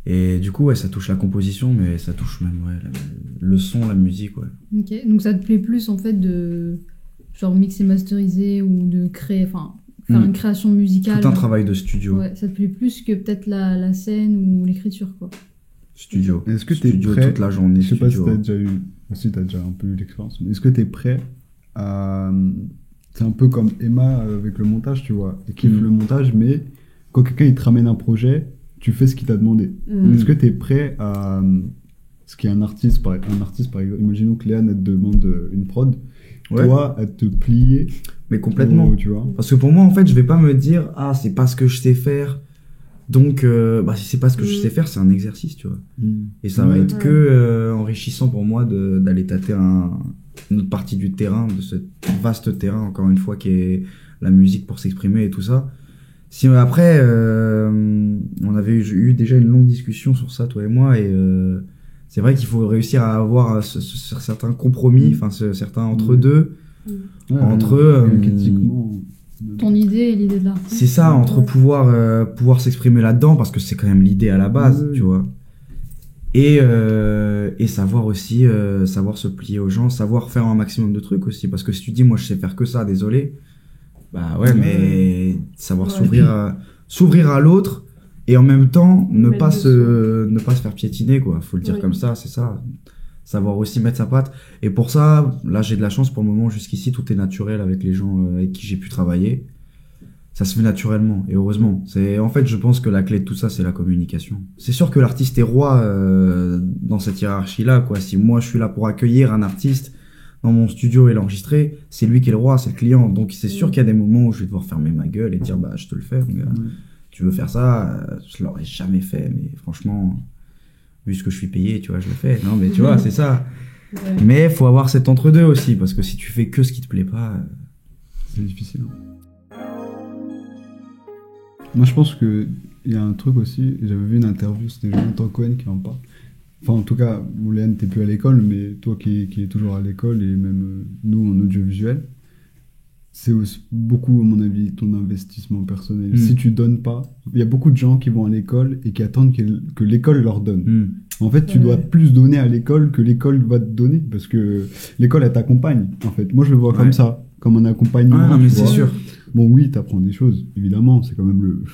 Et du coup, ça touche la composition, mais ça touche même le son, la musique, Ok, donc ça te plaît plus en fait de genre mixer, masteriser ou de créer, enfin faire une création musicale. Tout un travail de studio. Ouais, ça te plaît plus que peut-être la scène ou l'écriture, quoi. Studio. Est-ce que t'es prêt toute la journée? Je sais pas si t'as déjà eu, si t'as déjà un peu eu l'expérience, mais est-ce que t'es prêt à... C'est un peu comme Emma avec le montage, tu vois. Elle kiffe le montage, mais quand quelqu'un il te ramène un projet, tu fais ce qu'il t'a demandé. Est-ce que t'es prêt à... Ce qui est un artiste, par exemple, imaginons que Léane, elle te demande une prod, toi, à te plier. Mais complètement. Tu vois. Parce que pour moi, en fait, je vais pas me dire, c'est pas ce que je sais faire. Donc, si c'est pas ce que je sais faire, c'est un exercice, tu vois. Et ça va être que enrichissant pour moi d'aller tâter une autre partie du terrain, de ce vaste terrain, encore une fois, qui est la musique pour s'exprimer et tout ça. Si après, on avait eu déjà une longue discussion sur ça, toi et moi, et c'est vrai qu'il faut réussir à avoir certains compromis, enfin certains entre-deux, ton idée et l'idée de l'artiste. C'est ça, entre pouvoir s'exprimer là-dedans, parce que c'est quand même l'idée à la base, tu vois. Et savoir aussi savoir se plier aux gens, savoir faire un maximum de trucs aussi, parce que si tu dis moi je sais faire que ça, désolé, mais savoir s'ouvrir à l'autre et en même temps ne pas se faire piétiner, quoi. Faut le dire comme ça, c'est savoir aussi mettre sa patte. Et pour ça, là, j'ai de la chance pour le moment. Jusqu'ici, tout est naturel avec les gens avec qui j'ai pu travailler. Ça se fait naturellement, et heureusement. En fait, je pense que la clé de tout ça, c'est la communication. C'est sûr que l'artiste est roi dans cette hiérarchie-là, quoi. Si moi, je suis là pour accueillir un artiste dans mon studio et l'enregistrer, c'est lui qui est le roi, c'est le client. Donc, c'est sûr qu'il y a des moments où je vais devoir fermer ma gueule et dire, bah, je te le fais, mon gars. Tu veux faire ça, je l'aurais jamais fait, mais franchement, vu ce que je suis payé, tu vois, je le fais. Non, mais tu vois, c'est ça. Ouais. Mais faut avoir cet entre-deux aussi, parce que si tu fais que ce qui te plaît pas, c'est difficile. Moi, je pense qu'il y a un truc aussi, j'avais vu une interview, c'était Jonathan Cohen qui en parle. Enfin, en tout cas, Léane, t'es plus à l'école, mais toi qui es toujours à l'école, et même nous en audiovisuel, c'est aussi beaucoup, à mon avis, ton investissement personnel. Si tu donnes pas, il y a beaucoup de gens qui vont à l'école et qui attendent que l'école leur donne. En fait, tu dois plus donner à l'école que l'école va te donner, parce que l'école, elle t'accompagne, en fait. Moi, je le vois comme ça, comme un accompagnement. Ah, non, mais c'est sûr. Bon, oui, t'apprends des choses, évidemment, c'est quand même le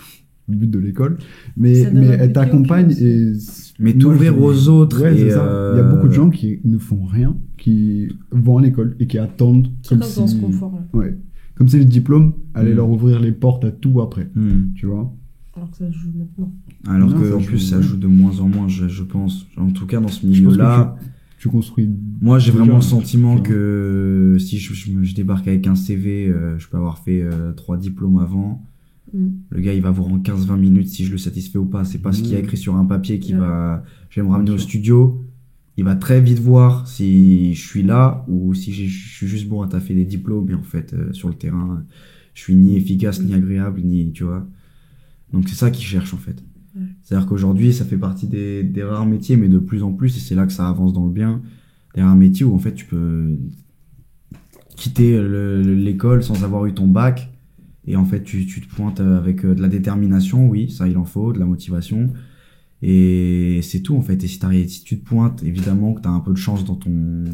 but de l'école, mais elle t'accompagne et... Mais t'ouvrir aux autres. Ouais, et c'est ça. Il y a beaucoup de gens qui ne font rien, qui vont à l'école et qui attendent Qui restent dans ce confort-là. Ouais. Comme si le diplôme allait leur ouvrir les portes à tout après, tu vois. Alors que ça se joue maintenant. Alors Non, que ça en joue, plus, ça ouais. joue de moins en moins, je pense. En tout cas, dans ce Je pense milieu-là... que tu construis... Moi, j'ai déjà, vraiment le sentiment tu vois. que si je débarque avec un CV, je peux avoir fait 3 diplômes avant. Le gars, il va voir en 15-20 minutes si je le satisfais ou pas. C'est pas ce qu'il y a écrit sur un papier qui va... Je vais me ramener au studio. Il va très vite voir si je suis là ou si je suis juste bon à taffer des diplômes. Et en fait, sur le terrain, je suis ni efficace, ni agréable, ni... Tu vois. Donc, c'est ça qu'ils cherchent, en fait. C'est-à-dire qu'aujourd'hui, ça fait partie des rares métiers, mais de plus en plus, et c'est là que ça avance dans le bien, des rares métiers où en fait tu peux quitter l'école sans avoir eu ton bac, et en fait tu te pointes avec de la détermination, oui, ça il en faut, de la motivation, et c'est tout en fait. Et si tu te pointes, évidemment que t'as un peu de chance dans ton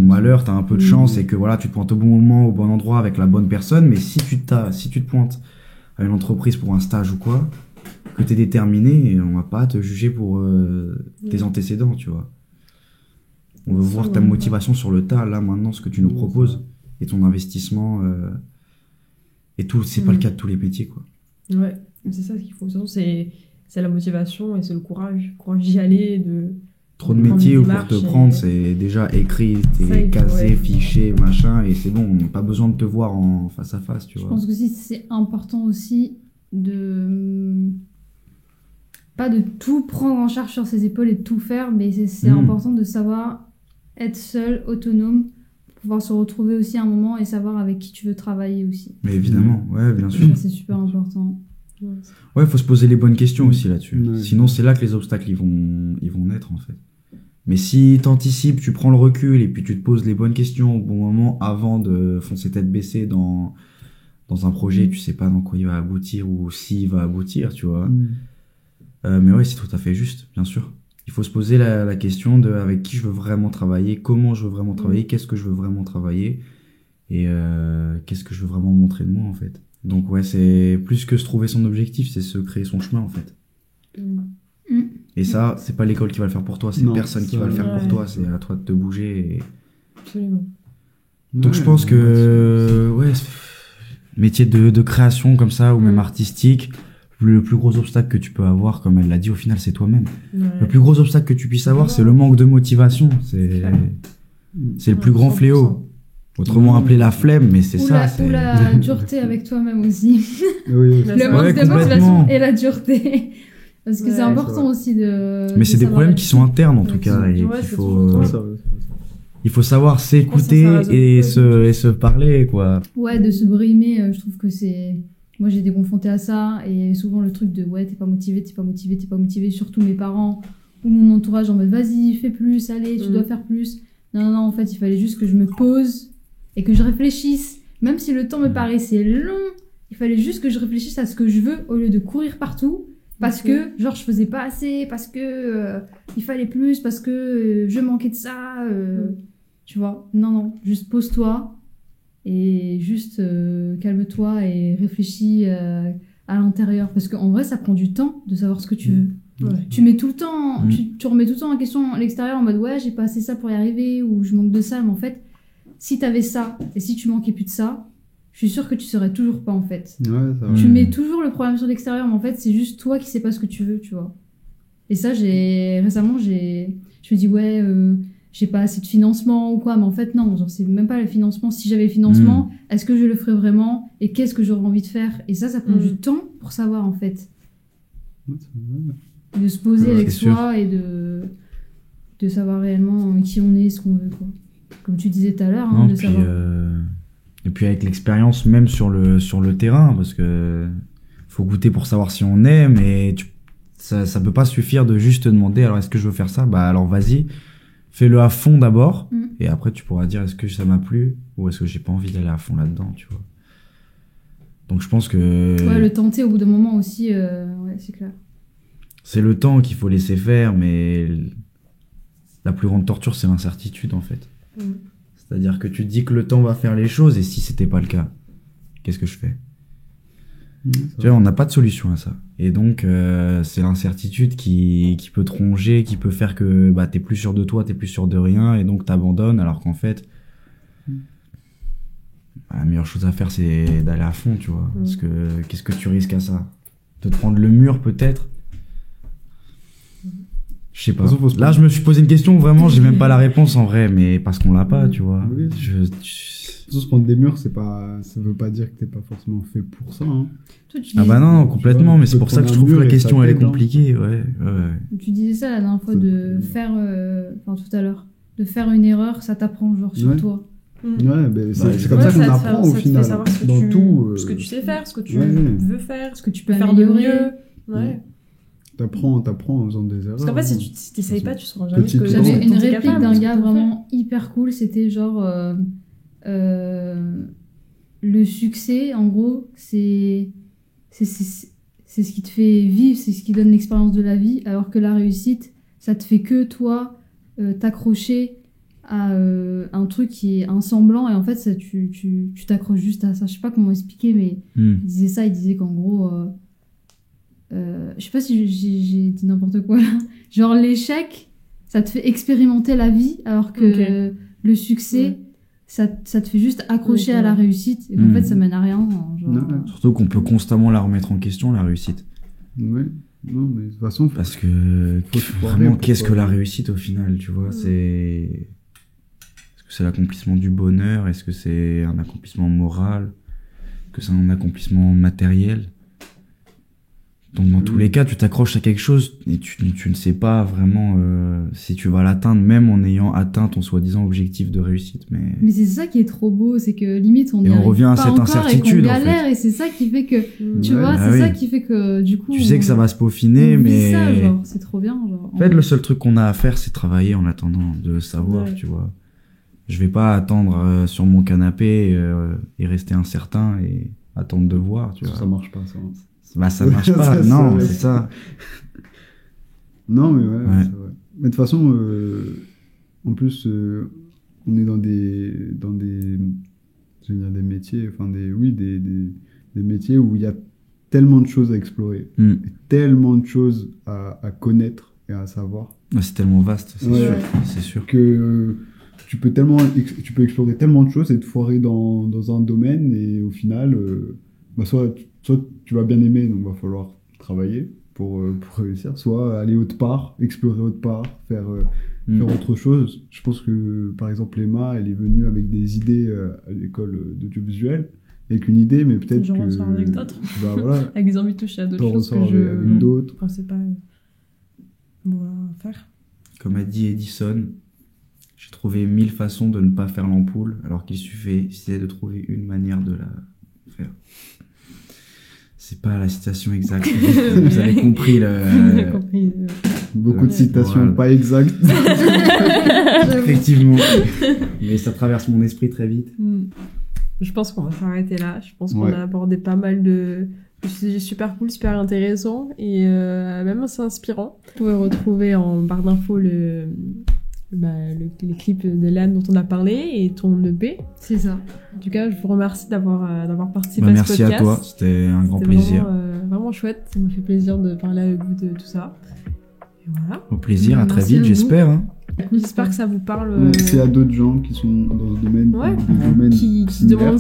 malheur, t'as un peu de chance, et que voilà, tu te pointes au bon moment, au bon endroit, avec la bonne personne, mais si tu te pointes à une entreprise pour un stage ou quoi, que t'es déterminé, on va pas te juger pour tes antécédents, tu vois. On veut voir ta motivation sur le tas, là, maintenant, ce que tu nous proposes, et ton investissement, et tout. C'est pas le cas de tous les métiers, quoi. Ouais, c'est ça ce qu'il faut. De toute façon, c'est la motivation et c'est le courage. Le courage d'y aller, de... Trop de métiers où pour te prendre, c'est déjà écrit, t'es casé, fiché, machin, et c'est bon, on n'a pas besoin de te voir en face à face, tu vois. Je pense que c'est important aussi pas de tout prendre en charge sur ses épaules et de tout faire, mais c'est important de savoir être seul, autonome, pour pouvoir se retrouver aussi à un moment et savoir avec qui tu veux travailler aussi. Mais évidemment, ouais, bien sûr. Ça, c'est super important. Ouais, faut se poser les bonnes questions aussi là-dessus. Ouais. Sinon, c'est là que les obstacles, ils vont naître, en fait. Mais si t'anticipes, tu prends le recul et puis tu te poses les bonnes questions au bon moment avant de foncer tête baissée dans un projet, tu sais pas dans quoi il va aboutir ou s'il va aboutir, tu vois. Mais ouais, c'est tout à fait juste, bien sûr. Il faut se poser la question de avec qui je veux vraiment travailler, comment je veux vraiment travailler, qu'est-ce que je veux vraiment travailler et qu'est-ce que je veux vraiment montrer de moi, en fait. Donc ouais, c'est plus que se trouver son objectif, c'est se créer son chemin, en fait. Et ça, c'est pas l'école qui va le faire pour toi, c'est personne qui va le faire pour toi, c'est à toi de te bouger. Absolument. Donc je pense que, ouais, métier de création comme ça, ou même artistique, le plus gros obstacle que tu peux avoir, comme elle l'a dit, au final, c'est toi-même. Le plus gros obstacle que tu puisses avoir, c'est le manque de motivation. C'est le plus grand fléau. Autrement appelé la flemme, mais c'est ça. Ou la dureté avec toi-même aussi. Oui, Le manque de motivation et la dureté. Parce que c'est important aussi de... Mais c'est des problèmes qui sont internes, en tout cas. Et il faut savoir s'écouter et se parler, quoi. Ouais, de se brimer, je trouve que c'est... Moi, j'ai été confrontée à ça, et souvent le truc de ouais, t'es pas motivé, surtout mes parents ou mon entourage en mode vas-y, fais plus, allez, tu dois faire plus. Non, en fait, il fallait juste que je me pose et que je réfléchisse. Même si le temps me paraissait long, il fallait juste que je réfléchisse à ce que je veux au lieu de courir partout. Parce que, genre, je faisais pas assez, parce que il fallait plus, parce que je manquais de ça. Tu vois, non, juste pose-toi et juste calme-toi et réfléchis à l'intérieur. Parce qu'en vrai, ça prend du temps de savoir ce que tu veux. Ouais. Tu mets tout le temps, tu remets tout le temps en question l'extérieur en mode ouais, j'ai pas assez ça pour y arriver ou je manque de ça, mais en fait, si t'avais ça et si tu manquais plus de ça, je suis sûre que tu serais toujours pas en fait. Ouais, ça va. Tu mets toujours le problème sur l'extérieur, mais en fait, c'est juste toi qui sais pas ce que tu veux, tu vois. Et ça, récemment, je me dis ouais, j'ai pas assez de financement ou quoi, mais en fait non, genre c'est même pas le financement. Si j'avais le financement, est-ce que je le ferais vraiment et qu'est-ce que j'aurais envie de faire? Et ça prend du temps pour savoir en fait. Ouais, c'est vrai. De se poser Ouais, avec c'est soi et de savoir réellement qui on est, ce qu'on veut, quoi. Comme tu disais tout à l'heure, Non, de puis, savoir. et puis avec l'expérience même sur le terrain, parce que faut goûter pour savoir si on aime, et ça peut pas suffire de juste te demander alors est-ce que je veux faire ça, bah alors vas-y, fais-le à fond d'abord, et après tu pourras dire est-ce que ça m'a plu ou est-ce que j'ai pas envie d'aller à fond là-dedans, tu vois. Donc je pense que Ouais, le tenter au bout d'un moment aussi, ouais, c'est clair. c'est le temps qu'il faut laisser faire, mais la plus grande torture c'est l'incertitude en fait. C'est-à-dire que tu te dis que le temps va faire les choses, et si c'était pas le cas, qu'est-ce que je fais? Tu vois, on n'a pas de solution à ça. Et donc, c'est l'incertitude qui peut te ronger, qui peut faire que bah, t'es plus sûr de toi, t'es plus sûr de rien, et donc t'abandonnes, alors qu'en fait, la meilleure chose à faire, c'est d'aller à fond, tu vois. Parce que qu'est-ce que tu risques à ça? De te prendre le mur, peut-être? Je sais pas. Là, je me suis posé une question où vraiment, j'ai même pas la réponse en vrai, mais parce qu'on l'a pas, tu vois. Oui. Se prendre des murs, ça veut pas dire que t'es pas forcément fait pour ça. Hein. Toi, tu Ah disais, bah non, complètement, vois, mais tu c'est peux pour ça que je prendre un trouve que mur la et question, ça elle est t'aide, hein. compliquée, ouais. tu disais ça la dernière fois de faire, enfin tout à l'heure, de faire une erreur, ça t'apprend genre sur Ouais. toi. Ouais, ben c'est Ouais, comme ça qu'on te apprend fait- au ça te final. fait savoir ce que Dans tu, tout. ce que tu sais faire, ce que tu ouais. veux faire, Ce que tu peux faire de améliorer. mieux. Ouais. T'apprends en faisant des erreurs. Parce qu'en fait, hein. si t'essayes pas, tu sauras jamais ce Petit que tour. J'avais Dont une dont t'es réplique capable, d'un ce que gars tu peux vraiment hyper cool, c'était genre le succès, en gros, c'est ce qui te fait vivre, c'est ce qui donne l'expérience de la vie, alors que la réussite, ça te fait que toi t'accrocher à un truc qui est un semblant, et en fait ça, tu t'accroches juste à ça. Je sais pas comment expliquer, mais il disait ça, il disait qu'en gros je sais pas si j'ai dit n'importe quoi là, genre l'échec ça te fait expérimenter la vie, alors que le succès ça te fait juste accrocher à la réussite, et en fait ça mène à rien, genre. Non. Surtout qu'on peut constamment la remettre en question, la réussite. Ouais. Non, mais de toute façon, Parce que Faut se foirer vraiment, pour qu'est-ce pas- que la réussite au final, tu vois? Est-ce que c'est l'accomplissement du bonheur? Est-ce que c'est un accomplissement moral? Est-ce que c'est un accomplissement matériel? Donc dans tous les cas, tu t'accroches à quelque chose et tu ne sais pas vraiment si tu vas l'atteindre, même en ayant atteint ton soi-disant objectif de réussite. Mais c'est ça qui est trop beau, c'est que limite on Et y on arrive revient à pas cette encore incertitude, et qu'on en fait. galère, et c'est ça qui fait que tu Ouais, vois, bah c'est ça oui. qui fait que du coup Tu sais que ça va se peaufiner, on vit mais ça, genre, c'est trop bien, genre. en fait, le seul truc qu'on a à faire, c'est travailler en attendant de savoir, Ouais. tu vois. Je vais pas attendre sur mon canapé et rester incertain et attendre de voir, tu vois. ça marche pas, ça. Bah ça marche pas, Ça, non, ouais. c'est ça. Non, mais ouais, Ouais. c'est vrai. Mais de toute façon, en plus, on est dans des, je veux dire, des métiers, enfin des métiers où il y a tellement de choses à explorer, et tellement de choses à connaître et à savoir, C'est tellement vaste, c'est Ouais. sûr, c'est sûr. que tu peux explorer tellement de choses et te foirer dans un domaine, et au final, bah soit tu vas bien aimer, donc va falloir travailler pour réussir, soit aller autre part, explorer autre part, faire autre chose. Je pense que par exemple Emma, elle est venue avec des idées à l'école d'audiovisuel, avec une idée, mais peut-être J'en que ressors avec d'autres. bah voilà, Avec des envies de toucher à d'autres t'en choses que ressors je avec d'autres. pensais pas pouvoir faire. Comme a dit Edison, j'ai trouvé 1000 façons de ne pas faire l'ampoule, alors qu'il suffisait de trouver une manière de la faire. C'est pas la citation exacte. Vous avez compris J'ai compris. Beaucoup de Ouais. citations Voilà. pas exactes. Effectivement. Mais ça traverse mon esprit très vite. Je pense qu'on va s'arrêter là. Je pense qu'on Ouais. a abordé pas mal de sujets super cool, super intéressants et même assez inspirants. Vous pouvez retrouver en barre d'infos les clips de Léane dont on a parlé et ton EP. C'est ça. En tout cas, je vous remercie d'avoir participé Bah, à ce merci podcast. à toi, c'était un grand C'était plaisir. Vraiment chouette. Ça me fait plaisir de parler avec vous de tout ça. Et voilà. Au plaisir, à très Merci à vous. vite, j'espère. Hein. J'espère que ça vous parle. S'il y a d'autres gens qui sont dans ce domaine, Ouais. des domaines Qui se similaires, demandent on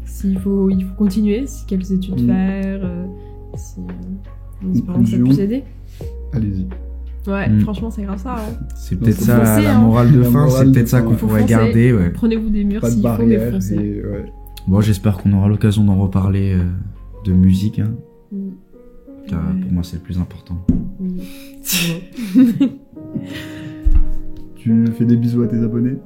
s'il faut continuer, quelles études faire, en espérant que ça Conclusion. puisse aider. allez-y. Ouais, Mm. franchement, c'est grave ça. Hein. C'est Non, peut-être faut ça foncer, la hein. morale de La fin, morale c'est de peut-être ça fin, qu'on ouais. Faut pourrait foncer. garder. Ouais. Prenez-vous des murs Pas de s'il faut, mais barrière. foncez. Et, ouais. Bon, j'espère qu'on aura l'occasion d'en reparler de musique, hein, Mm. car Ouais. pour moi c'est le plus important. Oui. Bravo. Tu fais des bisous à tes abonnés.